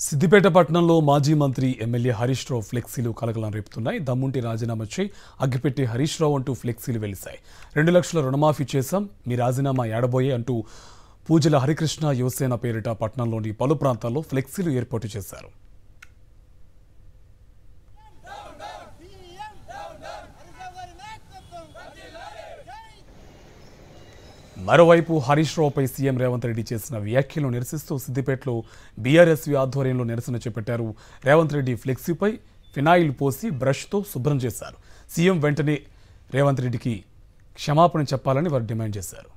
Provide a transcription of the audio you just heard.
సిద్దిపేట పట్టణంలో మాజీ మంత్రి ఎమ్మెల్యే హరీష్ రావు ఫ్లెక్సీలు కలకలం రేపుతున్నాయి. దమ్ముంటి రాజీనామా చేయి, అగ్గిపెట్టి హరీష్ రావు అంటూ ఫ్లెక్సీలు వెలిశాయి. 2 లక్షల రుణమాఫీ చేశాం, మీ రాజీనామా ఏడబోయే అంటూ పూజల హరికృష్ణ యువసేన పేరిట పట్టణంలోని పలు ప్రాంతాల్లో ఫ్లెక్సీలు ఏర్పాటు చేశారు. మరోవైపు హరీష్ రావుపై సీఎం రేవంత్ రెడ్డి చేసిన వ్యాఖ్యలను నిరసిస్తూ సిద్దిపేటలో బీఆర్ఎస్వి ఆధ్వర్యంలో నిరసన చేపట్టారు. రేవంత్ రెడ్డి ఫ్లెక్సీపై ఫినాయిల్ పోసి బ్రష్తో శుభ్రం చేశారు. సీఎం వెంటనే రేవంత్ రెడ్డికి క్షమాపణ చెప్పాలని వారు డిమాండ్ చేశారు.